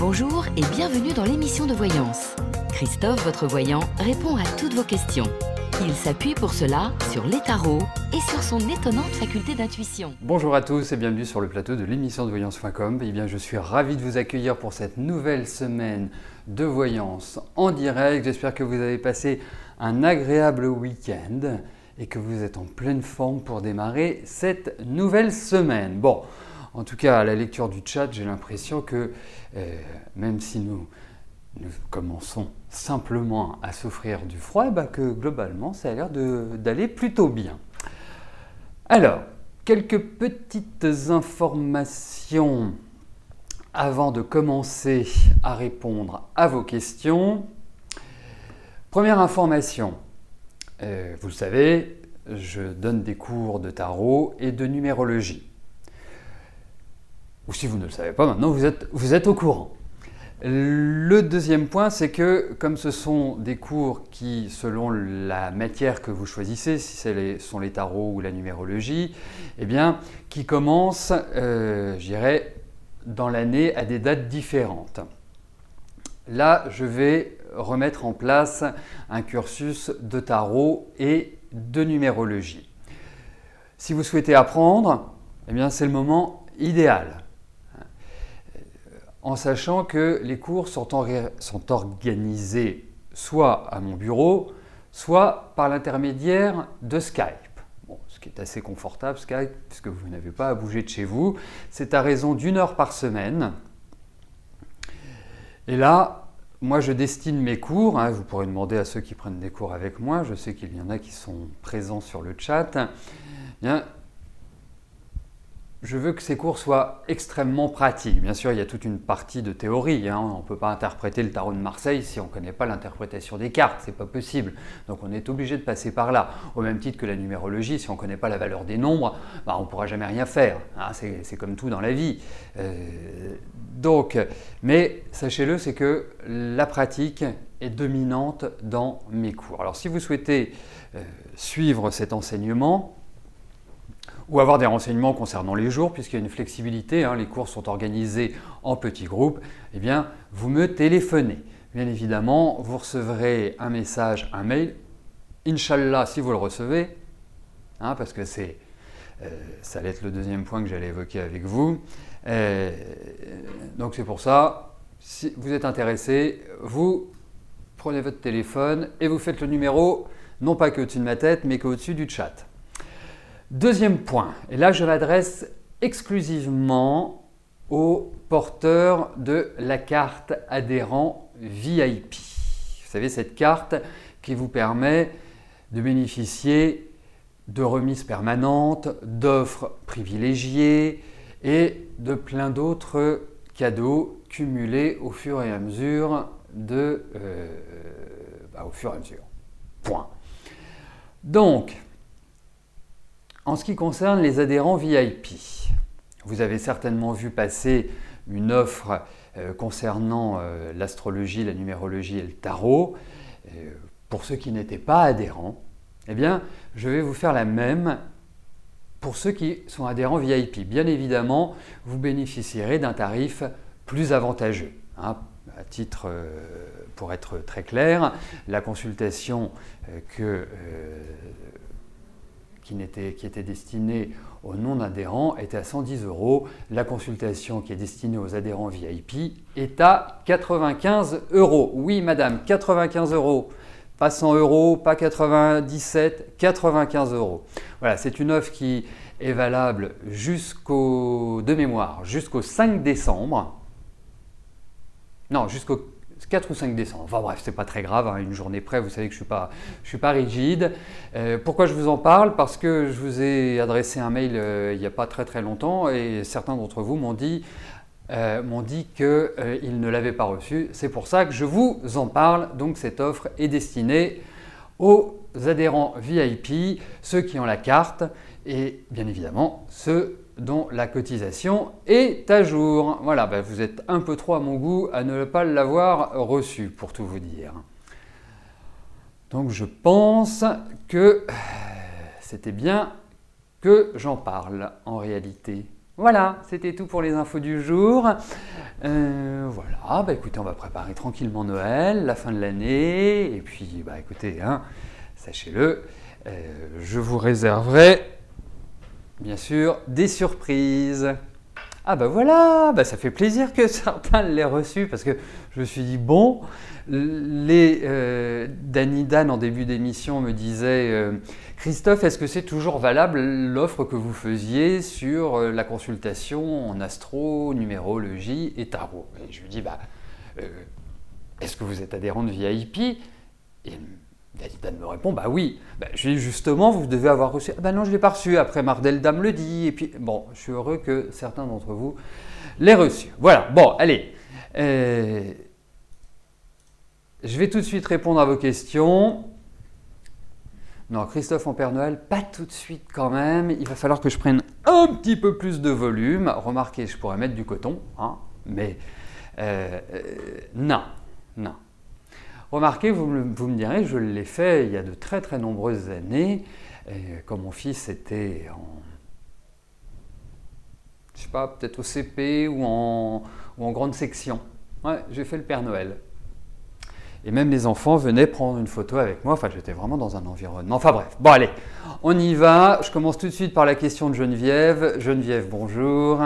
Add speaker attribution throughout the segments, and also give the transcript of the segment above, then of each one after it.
Speaker 1: Bonjour et bienvenue dans l'émission de voyance. Christophe, votre voyant, répond à toutes vos questions. Il s'appuie pour cela sur les tarots et sur son étonnante faculté d'intuition.
Speaker 2: Bonjour à tous et bienvenue sur le plateau de l'émission de voyance.com. Eh bien, je suis ravi de vous accueillir pour cette nouvelle semaine de voyance en direct. J'espère que vous avez passé un agréable week-end et que vous êtes en pleine forme pour démarrer cette nouvelle semaine. Bon, en tout cas, à la lecture du chat, j'ai l'impression que même si nous commençons simplement à souffrir du froid, que globalement, ça a l'air d'aller plutôt bien. Alors, quelques petites informations avant de commencer à répondre à vos questions. Première information, vous le savez, je donne des cours de tarot et de numérologie. Ou si vous ne le savez pas, maintenant vous êtes au courant. Le deuxième point, c'est que comme ce sont des cours qui, selon la matière que vous choisissez, si ce sont les tarots ou la numérologie, eh bien, qui commencent, je dirais, dans l'année à des dates différentes. Là, je vais remettre en place un cursus de tarot et de numérologie. Si vous souhaitez apprendre, eh bien, c'est le moment idéal. En sachant que les cours sont organisés soit à mon bureau, soit par l'intermédiaire de Skype. Bon, ce qui est assez confortable, Skype, puisque vous n'avez pas à bouger de chez vous. C'est à raison d'1 heure par semaine. Et là, moi je destine mes cours, vous pourrez demander à ceux qui prennent des cours avec moi, je sais qu'il y en a qui sont présents sur le chat. Bien, je veux que ces cours soient extrêmement pratiques. Bien sûr, il y a toute une partie de théorie. On ne peut pas interpréter le tarot de Marseille si on ne connaît pas l'interprétation des cartes. Ce n'est pas possible. Donc on est obligé de passer par là. Au même titre que la numérologie, si on ne connaît pas la valeur des nombres, on ne pourra jamais rien faire. C'est comme tout dans la vie. Mais sachez-le, c'est que la pratique est dominante dans mes cours. Alors si vous souhaitez suivre cet enseignement, ou avoir des renseignements concernant les jours, puisqu'il y a une flexibilité, les cours sont organisés en petits groupes, eh bien, vous me téléphonez. Bien évidemment, vous recevrez un message, un mail, Inch'Allah si vous le recevez, parce que ça allait être le deuxième point que j'allais évoquer avec vous. Donc c'est pour ça, si vous êtes intéressé, vous prenez votre téléphone et vous faites le numéro, non pas qu'au-dessus de ma tête, mais qu'au-dessus du chat. Deuxième point, et là je m'adresse exclusivement aux porteurs de la carte adhérent VIP. Vous savez, cette carte qui vous permet de bénéficier de remises permanentes, d'offres privilégiées et de plein d'autres cadeaux cumulés au fur et à mesure Point. Donc, en ce qui concerne les adhérents VIP, vous avez certainement vu passer une offre concernant l'astrologie, la numérologie et le tarot. Pour ceux qui n'étaient pas adhérents, eh bien, je vais vous faire la même pour ceux qui sont adhérents VIP. Bien évidemment, vous bénéficierez d'un tarif plus avantageux. À titre, pour être très clair, la consultation qui était destinée aux non-adhérents était à 110 €. La consultation qui est destinée aux adhérents VIP est à 95 €. Oui, madame, 95 €. Pas 100 €, pas 97, 95 €. Voilà, c'est une offre qui est valable jusqu'au 5 décembre. Non, jusqu'au 4 ou 5 décembre. Enfin bref, c'est pas très grave, une journée près, vous savez que je suis pas rigide. Pourquoi je vous en parle? Parce que je vous ai adressé un mail il n'y a pas très longtemps et certains d'entre vous m'ont dit qu'ils ne l'avaient pas reçu. C'est pour ça que je vous en parle. Donc cette offre est destinée aux adhérents VIP, ceux qui ont la carte et bien évidemment ceux dont la cotisation est à jour. Voilà, vous êtes un peu trop à mon goût à ne pas l'avoir reçu, pour tout vous dire. Donc je pense que c'était bien que j'en parle en réalité. Voilà, c'était tout pour les infos du jour. Voilà, bah écoutez, on va préparer tranquillement Noël, la fin de l'année, et puis bah écoutez, hein, sachez-le, je vous réserverai bien sûr des surprises. Ah bah voilà, bah ça fait plaisir que certains l'aient reçu parce que je me suis dit bon, Danny Dan en début d'émission me disait Christophe, est-ce que c'est toujours valable l'offre que vous faisiez sur la consultation en astro, numérologie et tarot? Et je lui dis bah est-ce que vous êtes adhérent de VIP? Et Danny Dan me répond bah oui. Bah, je lui dis justement vous devez avoir reçu. Ah bah non je ne l'ai pas reçu. Après Mardel Dame le dit. Et puis bon, je suis heureux que certains d'entre vous l'aient reçu. Voilà. Bon allez. Je vais tout de suite répondre à vos questions. Non, Christophe en Père Noël, pas tout de suite quand même. Il va falloir que je prenne un petit peu plus de volume. Remarquez, je pourrais mettre du coton, hein, mais non, non. Remarquez, vous me direz, je l'ai fait il y a de très très nombreuses années, quand mon fils était en, je sais pas, peut-être au CP ou en grande section. Ouais, j'ai fait le Père Noël. Et même les enfants venaient prendre une photo avec moi. Enfin, j'étais vraiment dans un environnement. Enfin bref, bon allez, on y va. Je commence tout de suite par la question de Geneviève. Geneviève, bonjour.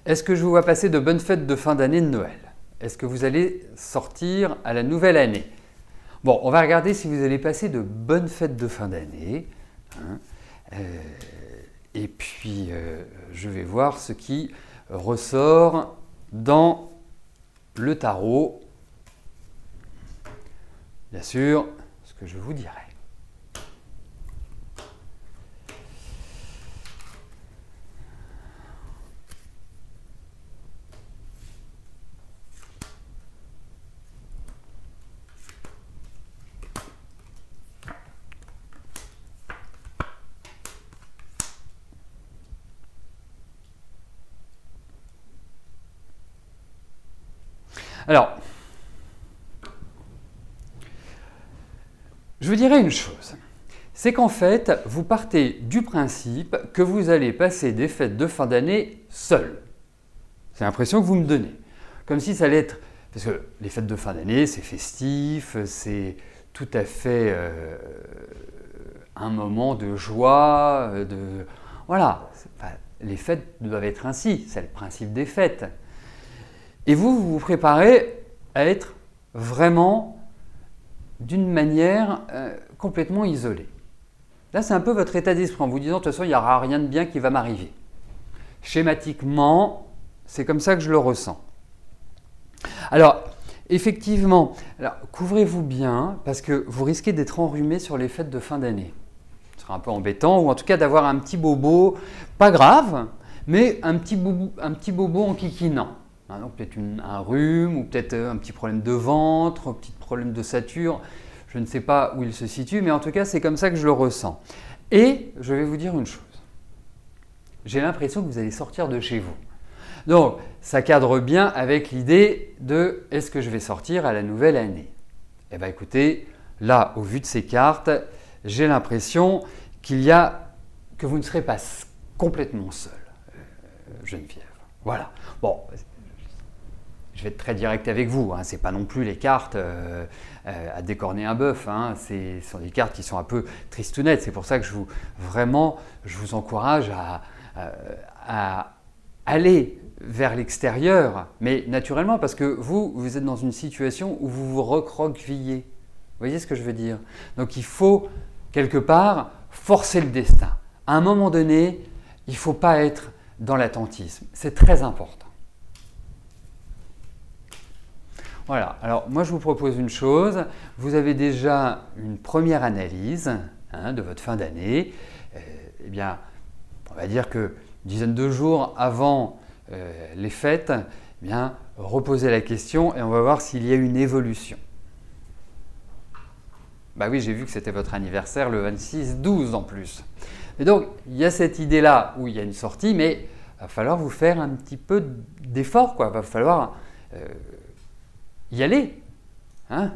Speaker 2: Est-ce que je vous vois passer de bonnes fêtes de fin d'année de Noël? Est-ce que vous allez sortir à la nouvelle année? Bon, on va regarder si vous allez passer de bonnes fêtes de fin d'année. Hein, et puis, je vais voir ce qui ressort dans le tarot, bien sûr, ce que je vous dirai. Alors, je vous dirais une chose, c'est qu'en fait, vous partez du principe que vous allez passer des fêtes de fin d'année seul. C'est l'impression que vous me donnez. Comme si ça allait être... Parce que les fêtes de fin d'année, c'est festif, c'est tout à fait un moment de joie, de... Voilà, enfin, les fêtes doivent être ainsi, c'est le principe des fêtes. Et vous vous préparez à être vraiment d'une manière complètement isolée. Là, c'est un peu votre état d'esprit en vous disant de toute façon, il n'y aura rien de bien qui va m'arriver. Schématiquement, c'est comme ça que je le ressens. Alors, effectivement, couvrez-vous bien parce que vous risquez d'être enrhumé sur les fêtes de fin d'année. Ce sera un peu embêtant ou en tout cas d'avoir un petit bobo, pas grave, mais un petit bobo en kikinant. Donc peut-être un rhume ou peut-être un petit problème de ventre, un petit problème de sature. Je ne sais pas où il se situe, mais en tout cas, c'est comme ça que je le ressens. Et je vais vous dire une chose. J'ai l'impression que vous allez sortir de chez vous. Donc, ça cadre bien avec l'idée de « est-ce que je vais sortir à la nouvelle année ?» Eh bien écoutez, là, au vu de ces cartes, j'ai l'impression que vous ne serez pas complètement seul, Geneviève. Voilà. Bon. Je vais être très direct avec vous, hein. Ce n'est pas non plus les cartes à décorner un bœuf, hein. Ce sont des cartes qui sont un peu tristounettes. C'est pour ça que je vous encourage à aller vers l'extérieur, mais naturellement parce que vous êtes dans une situation où vous vous recroquevillez. Vous voyez ce que je veux dire? Donc il faut quelque part forcer le destin. À un moment donné, il ne faut pas être dans l'attentisme. C'est très important. Voilà, alors moi je vous propose une chose, vous avez déjà une première analyse de votre fin d'année. Eh bien, on va dire que une dizaine de jours avant les fêtes, eh bien, reposez la question et on va voir s'il y a une évolution. Bah oui, j'ai vu que c'était votre anniversaire le 26-12 en plus. Et donc, il y a cette idée-là où il y a une sortie, mais il va falloir vous faire un petit peu d'effort, quoi. Il va falloir y aller, hein?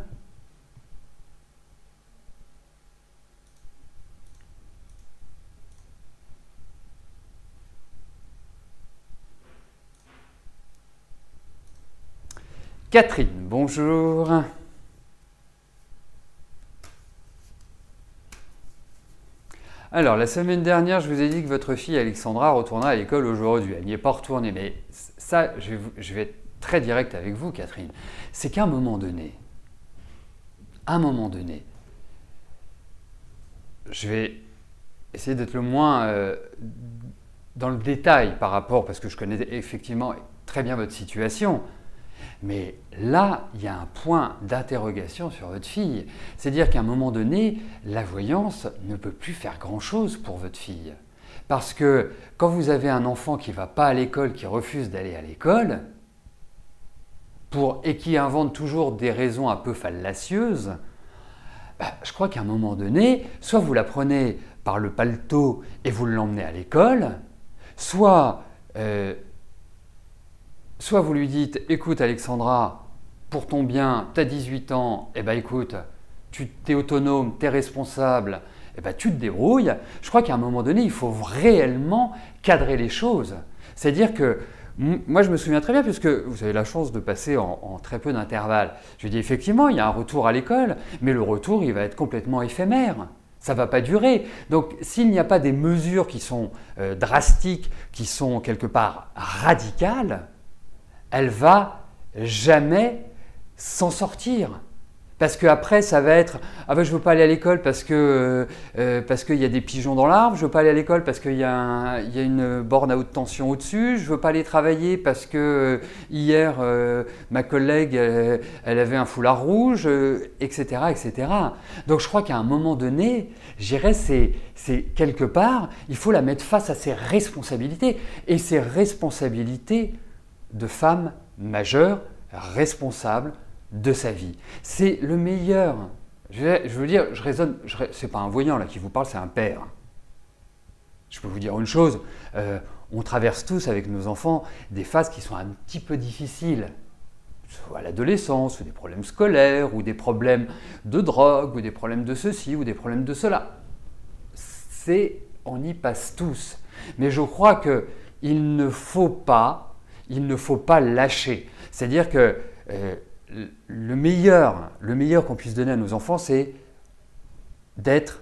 Speaker 2: Catherine, bonjour. Alors, la semaine dernière, je vous ai dit que votre fille Alexandra retournera à l'école aujourd'hui. Elle n'y est pas retournée, mais ça, je vais être très direct avec vous, Catherine. C'est qu'à un moment donné, je vais essayer d'être le moins dans le détail par rapport, parce que je connais effectivement très bien votre situation. Mais là, il y a un point d'interrogation sur votre fille. C'est-à-dire qu'à un moment donné, la voyance ne peut plus faire grand-chose pour votre fille. Parce que quand vous avez un enfant qui ne va pas à l'école, qui refuse d'aller à l'école, et qui invente toujours des raisons un peu fallacieuses, je crois qu'à un moment donné, soit vous la prenez par le paletot et vous l'emmenez à l'école, soit vous lui dites « Écoute Alexandra, pour ton bien, tu as 18 ans, écoute, tu es autonome, tu es responsable, tu te débrouilles ». Je crois qu'à un moment donné, il faut réellement cadrer les choses. C'est-à-dire que, moi je me souviens très bien, puisque vous avez la chance de passer en très peu d'intervalles. Je dis effectivement, il y a un retour à l'école, mais le retour, il va être complètement éphémère. Ça ne va pas durer. Donc, s'il n'y a pas des mesures qui sont drastiques, qui sont quelque part radicales, elle va jamais s'en sortir. Parce qu'après, ça va être « Ah ben, je ne veux pas aller à l'école parce qu'il y a des pigeons dans l'arbre, je ne veux pas aller à l'école parce qu'il y a une borne à haute tension au-dessus, je ne veux pas aller travailler parce que hier, ma collègue, elle avait un foulard rouge, etc., etc. » Donc je crois qu'à un moment donné, j'irais, c'est quelque part, il faut la mettre face à ses responsabilités. Et ses responsabilités de femme majeure, responsable de sa vie. C'est le meilleur. Je veux dire, je raisonne, c'est pas un voyant là qui vous parle, c'est un père. Je peux vous dire une chose, on traverse tous avec nos enfants des phases qui sont un petit peu difficiles, soit à l'adolescence, ou des problèmes scolaires, ou des problèmes de drogue, ou des problèmes de ceci, ou des problèmes de cela. On y passe tous. Mais je crois qu'il ne faut pas lâcher. C'est-à-dire que le meilleur qu'on puisse donner à nos enfants, c'est d'être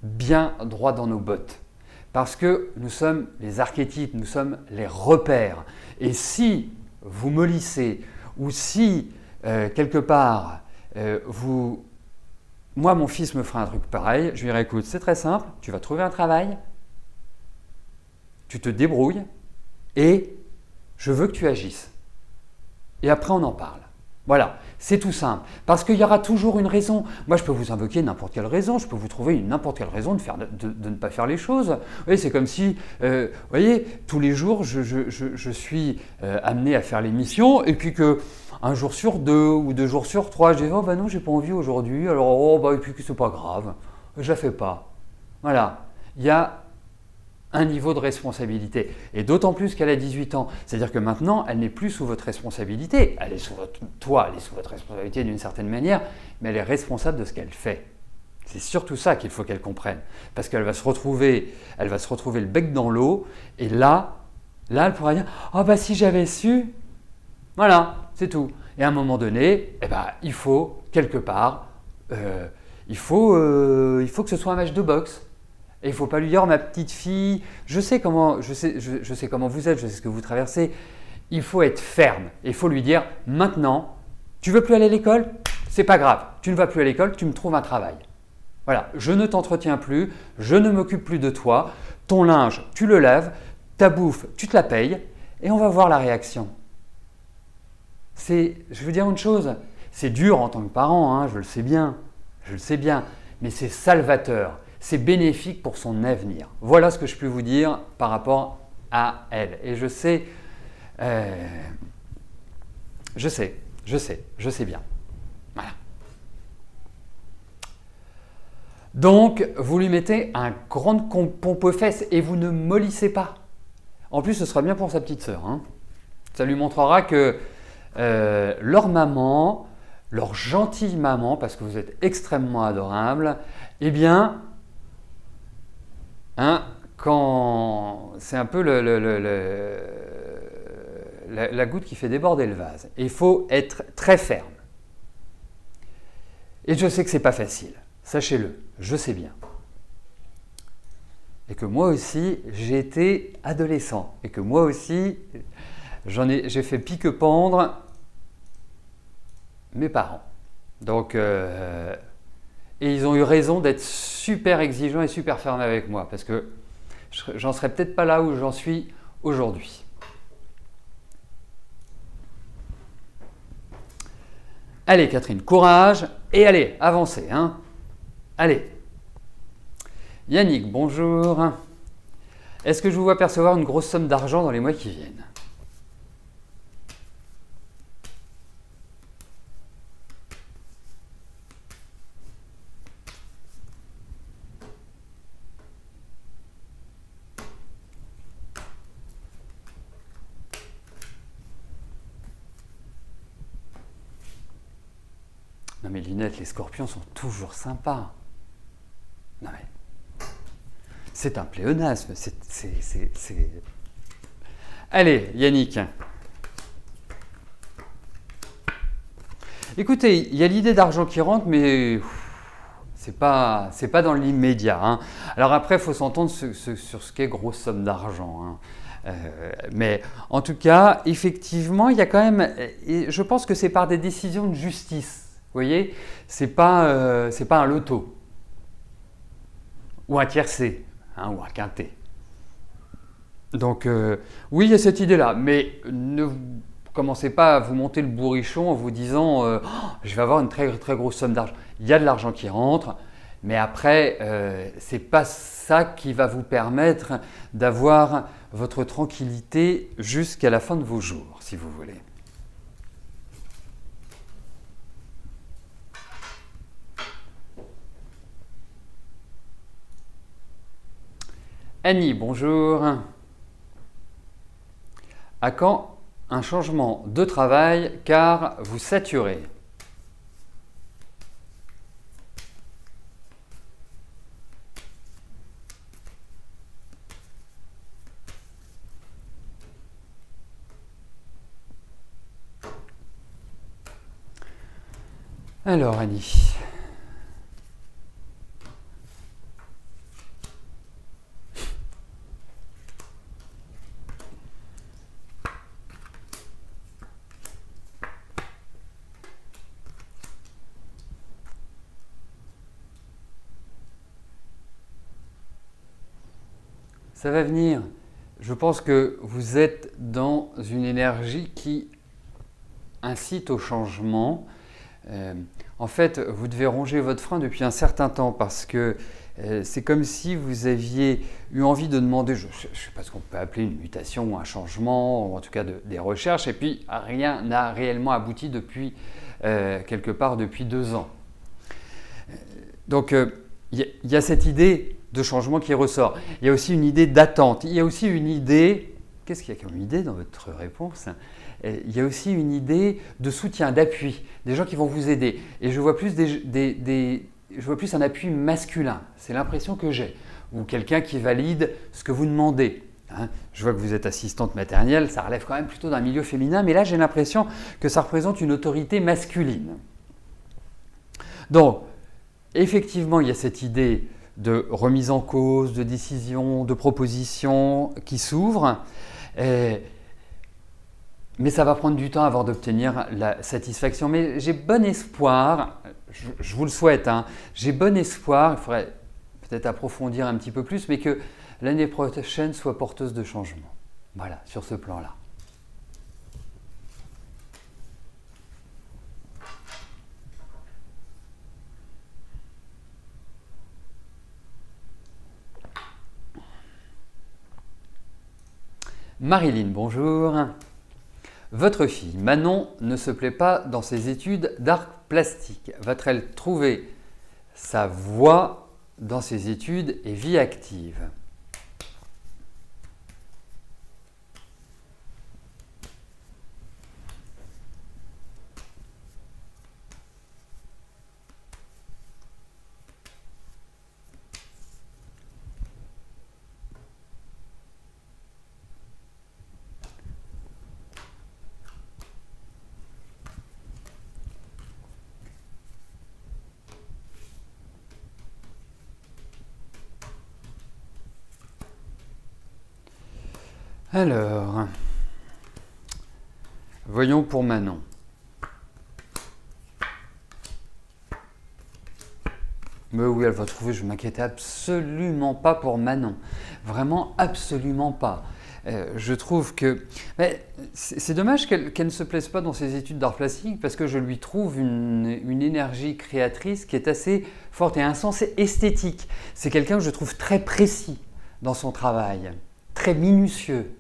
Speaker 2: bien droit dans nos bottes. Parce que nous sommes les archétypes, nous sommes les repères. Et si vous mollissez, ou si quelque part, moi mon fils me ferait un truc pareil, je lui dirais écoute, c'est très simple, tu vas trouver un travail, tu te débrouilles, et je veux que tu agisses. Et après on en parle. Voilà, c'est tout simple. Parce qu'il y aura toujours une raison. Moi, je peux vous invoquer n'importe quelle raison. Je peux vous trouver n'importe quelle raison de ne pas faire les choses. Vous voyez, c'est comme si, vous voyez, tous les jours, je suis amené à faire l'émission et puis qu'un jour sur deux ou 2 jours sur 3, je dis « Oh, bah non, j'ai pas envie aujourd'hui. Alors, oh, bah, et puis que c'est pas grave. Je la fais pas. » Voilà. Il y a un niveau de responsabilité. Et d'autant plus qu'elle a 18 ans. C'est-à-dire que maintenant, elle n'est plus sous votre responsabilité. Elle est sous votre toit, elle est sous votre responsabilité d'une certaine manière, mais elle est responsable de ce qu'elle fait. C'est surtout ça qu'il faut qu'elle comprenne. Parce qu'elle va se retrouver le bec dans l'eau, et là, elle pourra dire « Oh bah si j'avais su !» Voilà, c'est tout. Et à un moment donné, il faut, quelque part, il faut que ce soit un match de boxe. Et il ne faut pas lui dire, ma petite fille, je sais comment vous êtes, je sais ce que vous traversez. Il faut être ferme. Et il faut lui dire, maintenant, tu ne veux plus aller à l'école? C'est pas grave. Tu ne vas plus à l'école, tu me trouves un travail. Voilà, je ne t'entretiens plus, je ne m'occupe plus de toi. Ton linge, tu le laves, ta bouffe, tu te la payes et on va voir la réaction. Je vais vous dire une chose, c'est dur en tant que parent, hein, je le sais bien, mais c'est salvateur. C'est bénéfique pour son avenir. Voilà ce que je peux vous dire par rapport à elle. Et je sais bien. Voilà. Donc, vous lui mettez un grand pompe aux fesses et vous ne mollissez pas. En plus, ce sera bien pour sa petite sœur. Hein. Ça lui montrera que leur maman, leur gentille maman, parce que vous êtes extrêmement adorable, eh bien, quand c'est un peu la goutte qui fait déborder le vase. Et il faut être très ferme. Et je sais que ce n'est pas facile, sachez-le, je sais bien. Et que moi aussi, j'ai été adolescent. Et que moi aussi, j'ai fait pique-pendre mes parents. Donc, et ils ont eu raison d'être super exigeants et super fermes avec moi. Parce que j'en serais peut-être pas là où j'en suis aujourd'hui. Allez Catherine, courage et allez, avancez. Hein. Allez. Yannick, bonjour. Est-ce que je vous vois percevoir une grosse somme d'argent dans les mois qui viennent? Non mais Linette, les scorpions sont toujours sympas. Non mais... C'est un pléonasme. Allez, Yannick. Écoutez, il y a l'idée d'argent qui rentre, mais c'est pas dans l'immédiat. Hein. Alors après, il faut s'entendre sur ce qu'est grosse somme d'argent. Hein. Mais en tout cas, effectivement, il y a quand même... Je pense que c'est par des décisions de justice. Vous voyez, c'est pas un loto. Ou un tiercé. Hein, ou un quintet. Donc oui, il y a cette idée-là, mais ne commencez pas à vous monter le bourrichon en vous disant oh, je vais avoir une très, très grosse somme d'argent. Il y a de l'argent qui rentre, mais après, ce n'est pas ça qui va vous permettre d'avoir votre tranquillité jusqu'à la fin de vos jours, si vous voulez. Annie, bonjour. À quand un changement de travail car vous saturez? Alors Annie. Ça va venir. Je pense que vous êtes dans une énergie qui incite au changement. En fait, vous devez ronger votre frein depuis un certain temps parce que c'est comme si vous aviez eu envie de demander, je ne sais pas ce qu'on peut appeler une mutation ou un changement, ou en tout cas des recherches, et puis rien n'a réellement abouti depuis quelque part depuis 2 ans. Donc, il y a cette idée de changement qui ressort. Il y a aussi une idée d'attente. Il y a aussi une idée... Qu'est-ce qu'il y a comme idée dans votre réponse? Il y a aussi une idée de soutien, d'appui, des gens qui vont vous aider. Et je vois plus, je vois plus un appui masculin. C'est l'impression que j'ai. Ou quelqu'un qui valide ce que vous demandez. Hein, je vois que vous êtes assistante maternelle, ça relève quand même plutôt d'un milieu féminin. Mais là, j'ai l'impression que ça représente une autorité masculine. Donc, effectivement, il y a cette idée de remise en cause, de décision, de proposition qui s'ouvre. Mais ça va prendre du temps avant d'obtenir la satisfaction. Mais j'ai bon espoir, je vous le souhaite, hein, j'ai bon espoir, il faudrait peut-être approfondir un petit peu plus, mais que l'année prochaine soit porteuse de changement. Voilà, sur ce plan-là. Marilyn, bonjour. Votre fille, Manon, ne se plaît pas dans ses études d'art plastique. Va-t-elle trouver sa voie dans ses études et vie active? Alors, voyons pour Manon. Mais oui, elle va trouver, je ne m'inquiétais absolument pas pour Manon. Vraiment, absolument pas. Je trouve que... C'est dommage qu'elle ne se plaise pas dans ses études d'art plastique parce que je lui trouve une énergie créatrice qui est assez forte et un sens esthétique. C'est quelqu'un que je trouve très précis dans son travail, très minutieux.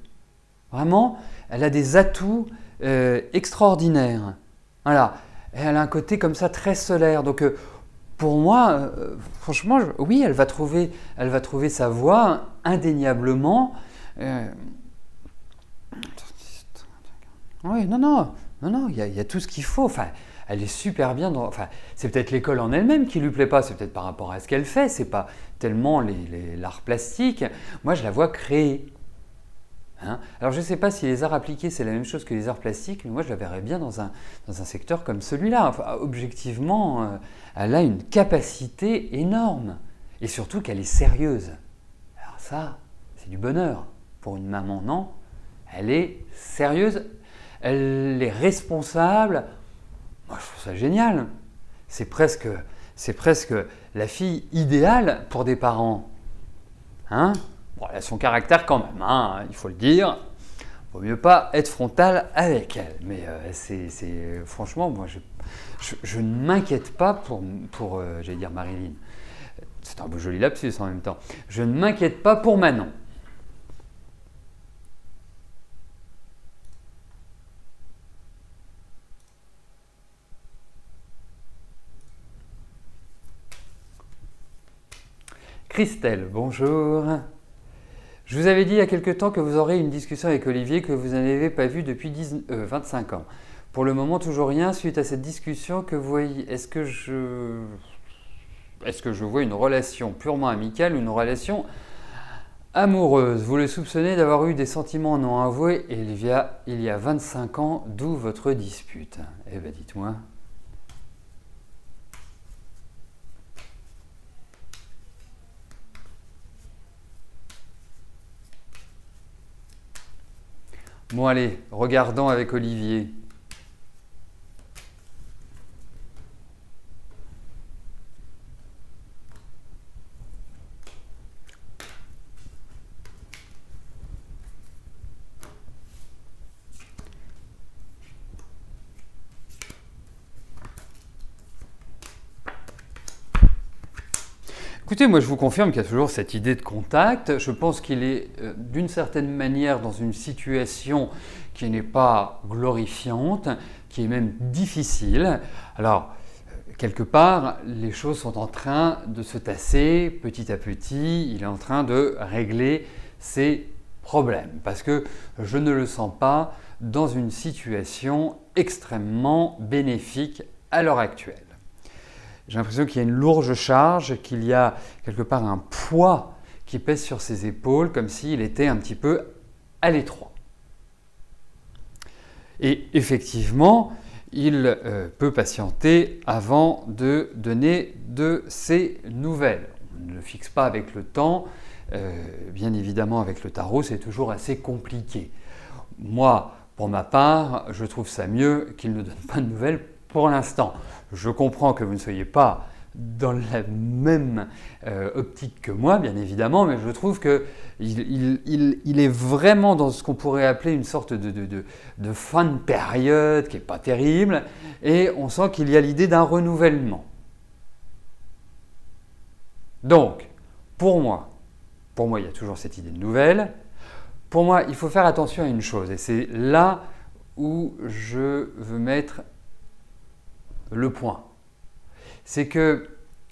Speaker 2: Vraiment, elle a des atouts extraordinaires. Voilà. Et elle a un côté comme ça très solaire. Donc, pour moi, franchement, oui, elle va trouver sa voie indéniablement. Oui, non, il y a tout ce qu'il faut. Enfin, elle est super bien. Enfin, c'est peut-être l'école en elle-même qui lui plaît pas. C'est peut-être par rapport à ce qu'elle fait. C'est pas tellement l'art plastique. Moi, je la vois créer. Hein. Alors, je ne sais pas si les arts appliqués, c'est la même chose que les arts plastiques, mais moi, je la verrais bien dans un secteur comme celui-là. Enfin, objectivement, elle a une capacité énorme. Et surtout qu'elle est sérieuse. Alors ça, c'est du bonheur. Pour une maman, non. Elle est sérieuse, elle est responsable. Moi, je trouve ça génial. C'est presque la fille idéale pour des parents. Hein? Bon, elle a son caractère quand même, hein, il faut le dire. Il vaut mieux pas être frontal avec elle. Mais franchement, moi, je ne m'inquiète pas pour j'allais dire Marilyn. C'est un beau joli lapsus en même temps. Je ne m'inquiète pas pour Manon. Christelle, bonjour. Je vous avais dit il y a quelque temps que vous aurez une discussion avec Olivier que vous n'avez pas vu depuis 25 ans. Pour le moment, toujours rien. Suite à cette discussion, est-ce que je vois une relation purement amicale ou une relation amoureuse? Vous le soupçonnez d'avoir eu des sentiments non avoués il y a 25 ans, d'où votre dispute. Eh bien, dites-moi. Bon allez, regardons avec Olivier. Écoutez, moi je vous confirme qu'il y a toujours cette idée de contact. Je pense qu'il est d'une certaine manière dans une situation qui n'est pas glorifiante, qui est même difficile. Alors, quelque part, les choses sont en train de se tasser petit à petit. Il est en train de régler ses problèmes parce que je ne le sens pas dans une situation extrêmement bénéfique à l'heure actuelle. J'ai l'impression qu'il y a une lourde charge, qu'il y a quelque part un poids qui pèse sur ses épaules, comme s'il était un petit peu à l'étroit. Et effectivement, il peut patienter avant de donner de ses nouvelles. On ne le fixe pas avec le temps. Bien évidemment, avec le tarot, c'est toujours assez compliqué. Moi, pour ma part, je trouve ça mieux qu'il ne donne pas de nouvelles pour l'instant. Je comprends que vous ne soyez pas dans la même optique que moi, bien évidemment, mais je trouve qu'il est vraiment dans ce qu'on pourrait appeler une sorte de fin de période qui n'est pas terrible, et on sent qu'il y a l'idée d'un renouvellement. Donc, pour moi, il y a toujours cette idée de nouvelle. Pour moi, il faut faire attention à une chose, et c'est là où je veux mettre le point. C'est que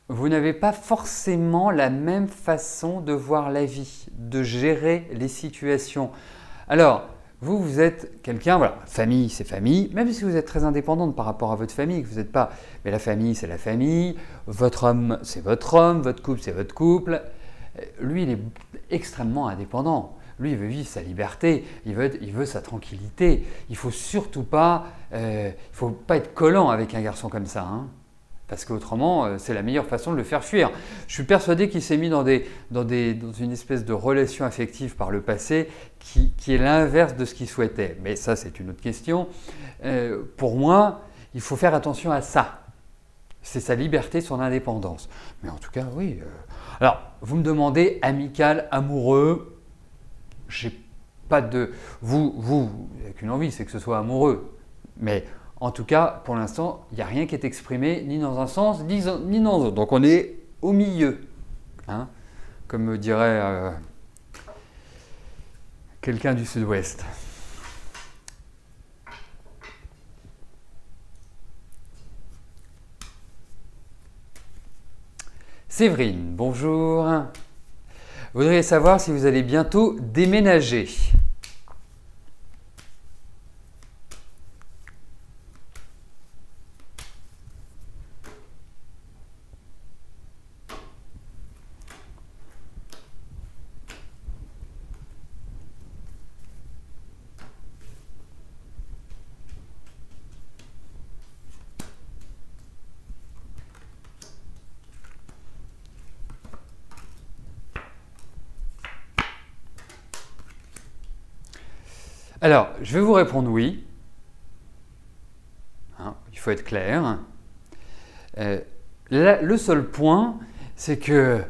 Speaker 2: vous n'avez pas forcément la même façon de voir la vie, de gérer les situations. Alors, vous êtes quelqu'un, voilà, famille, c'est famille, même si vous êtes très indépendante par rapport à votre famille, que vous n'êtes pas, mais la famille, c'est la famille, votre homme, c'est votre homme, votre couple, c'est votre couple. Lui, il est extrêmement indépendant. Lui, il veut vivre sa liberté, il veut sa tranquillité. Il ne faut surtout pas, faut pas être collant avec un garçon comme ça. Hein. Parce qu'autrement, c'est la meilleure façon de le faire fuir. Je suis persuadé qu'il s'est mis dans une espèce de relation affective par le passé qui est l'inverse de ce qu'il souhaitait. Mais ça, c'est une autre question. Pour moi, il faut faire attention à ça. C'est sa liberté, son indépendance. Mais en tout cas, oui. Alors, vous me demandez amical, amoureux. J'ai pas de... Vous n'avez qu'une envie, c'est que ce soit amoureux. Mais en tout cas, pour l'instant, il n'y a rien qui est exprimé ni dans un sens, ni dans l'autre. Donc on est au milieu. Hein, comme me dirait quelqu'un du Sud-Ouest. Séverine, bonjour. Vous voudriez savoir si vous allez bientôt déménager. Alors, je vais vous répondre oui. Hein, il faut être clair. Le seul point, c'est que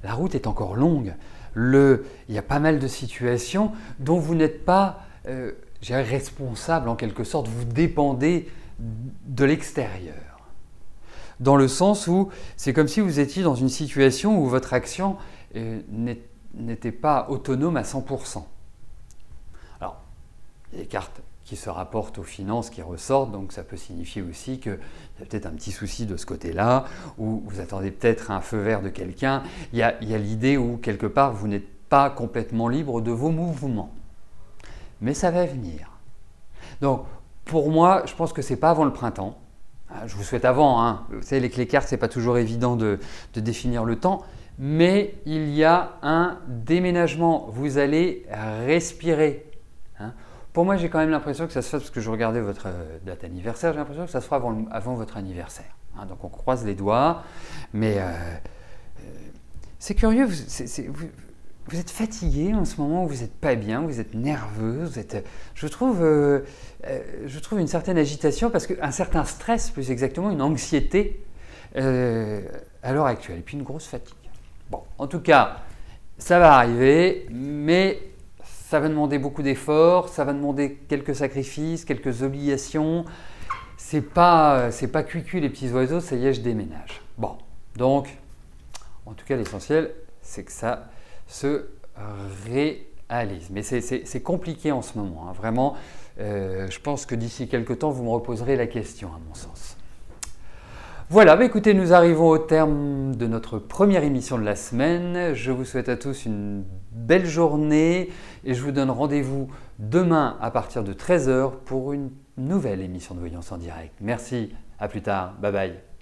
Speaker 2: la route est encore longue. Il y a pas mal de situations dont vous n'êtes pas responsable en quelque sorte. Vous dépendez de l'extérieur. Dans le sens où c'est comme si vous étiez dans une situation où votre action n'était pas autonome à 100%. Alors, il y a des cartes qui se rapportent aux finances qui ressortent, donc ça peut signifier aussi qu'il y a peut-être un petit souci de ce côté-là, ou vous attendez peut-être un feu vert de quelqu'un. Il y a l'idée où, quelque part, vous n'êtes pas complètement libre de vos mouvements. Mais ça va venir. Donc, pour moi, je pense que ce n'est pas avant le printemps. Je vous souhaite avant. Hein. Vous savez, avec les cartes, ce n'est pas toujours évident de définir le temps. Mais il y a un déménagement. Vous allez respirer. Hein. Pour moi, j'ai quand même l'impression que ça se fait, parce que je regardais votre date anniversaire, j'ai l'impression que ça se fera avant votre anniversaire. Hein. Donc on croise les doigts. Mais c'est curieux, vous êtes fatigué en ce moment, vous n'êtes pas bien, vous êtes nerveux, je trouve une certaine agitation, parce qu'un certain stress, plus exactement, une anxiété à l'heure actuelle, et puis une grosse fatigue. Bon, en tout cas, ça va arriver, mais ça va demander beaucoup d'efforts, ça va demander quelques sacrifices, quelques obligations. C'est pas cuit les petits oiseaux, ça y est, je déménage. Bon, donc, en tout cas, l'essentiel, c'est que ça se réalise. Mais c'est compliqué en ce moment, hein. Vraiment. Je pense que d'ici quelques temps, vous me reposerez la question, à mon sens. Voilà, écoutez, nous arrivons au terme de notre première émission de la semaine. Je vous souhaite à tous une belle journée et je vous donne rendez-vous demain à partir de 13 h pour une nouvelle émission de Voyance en direct. Merci, à plus tard, bye bye.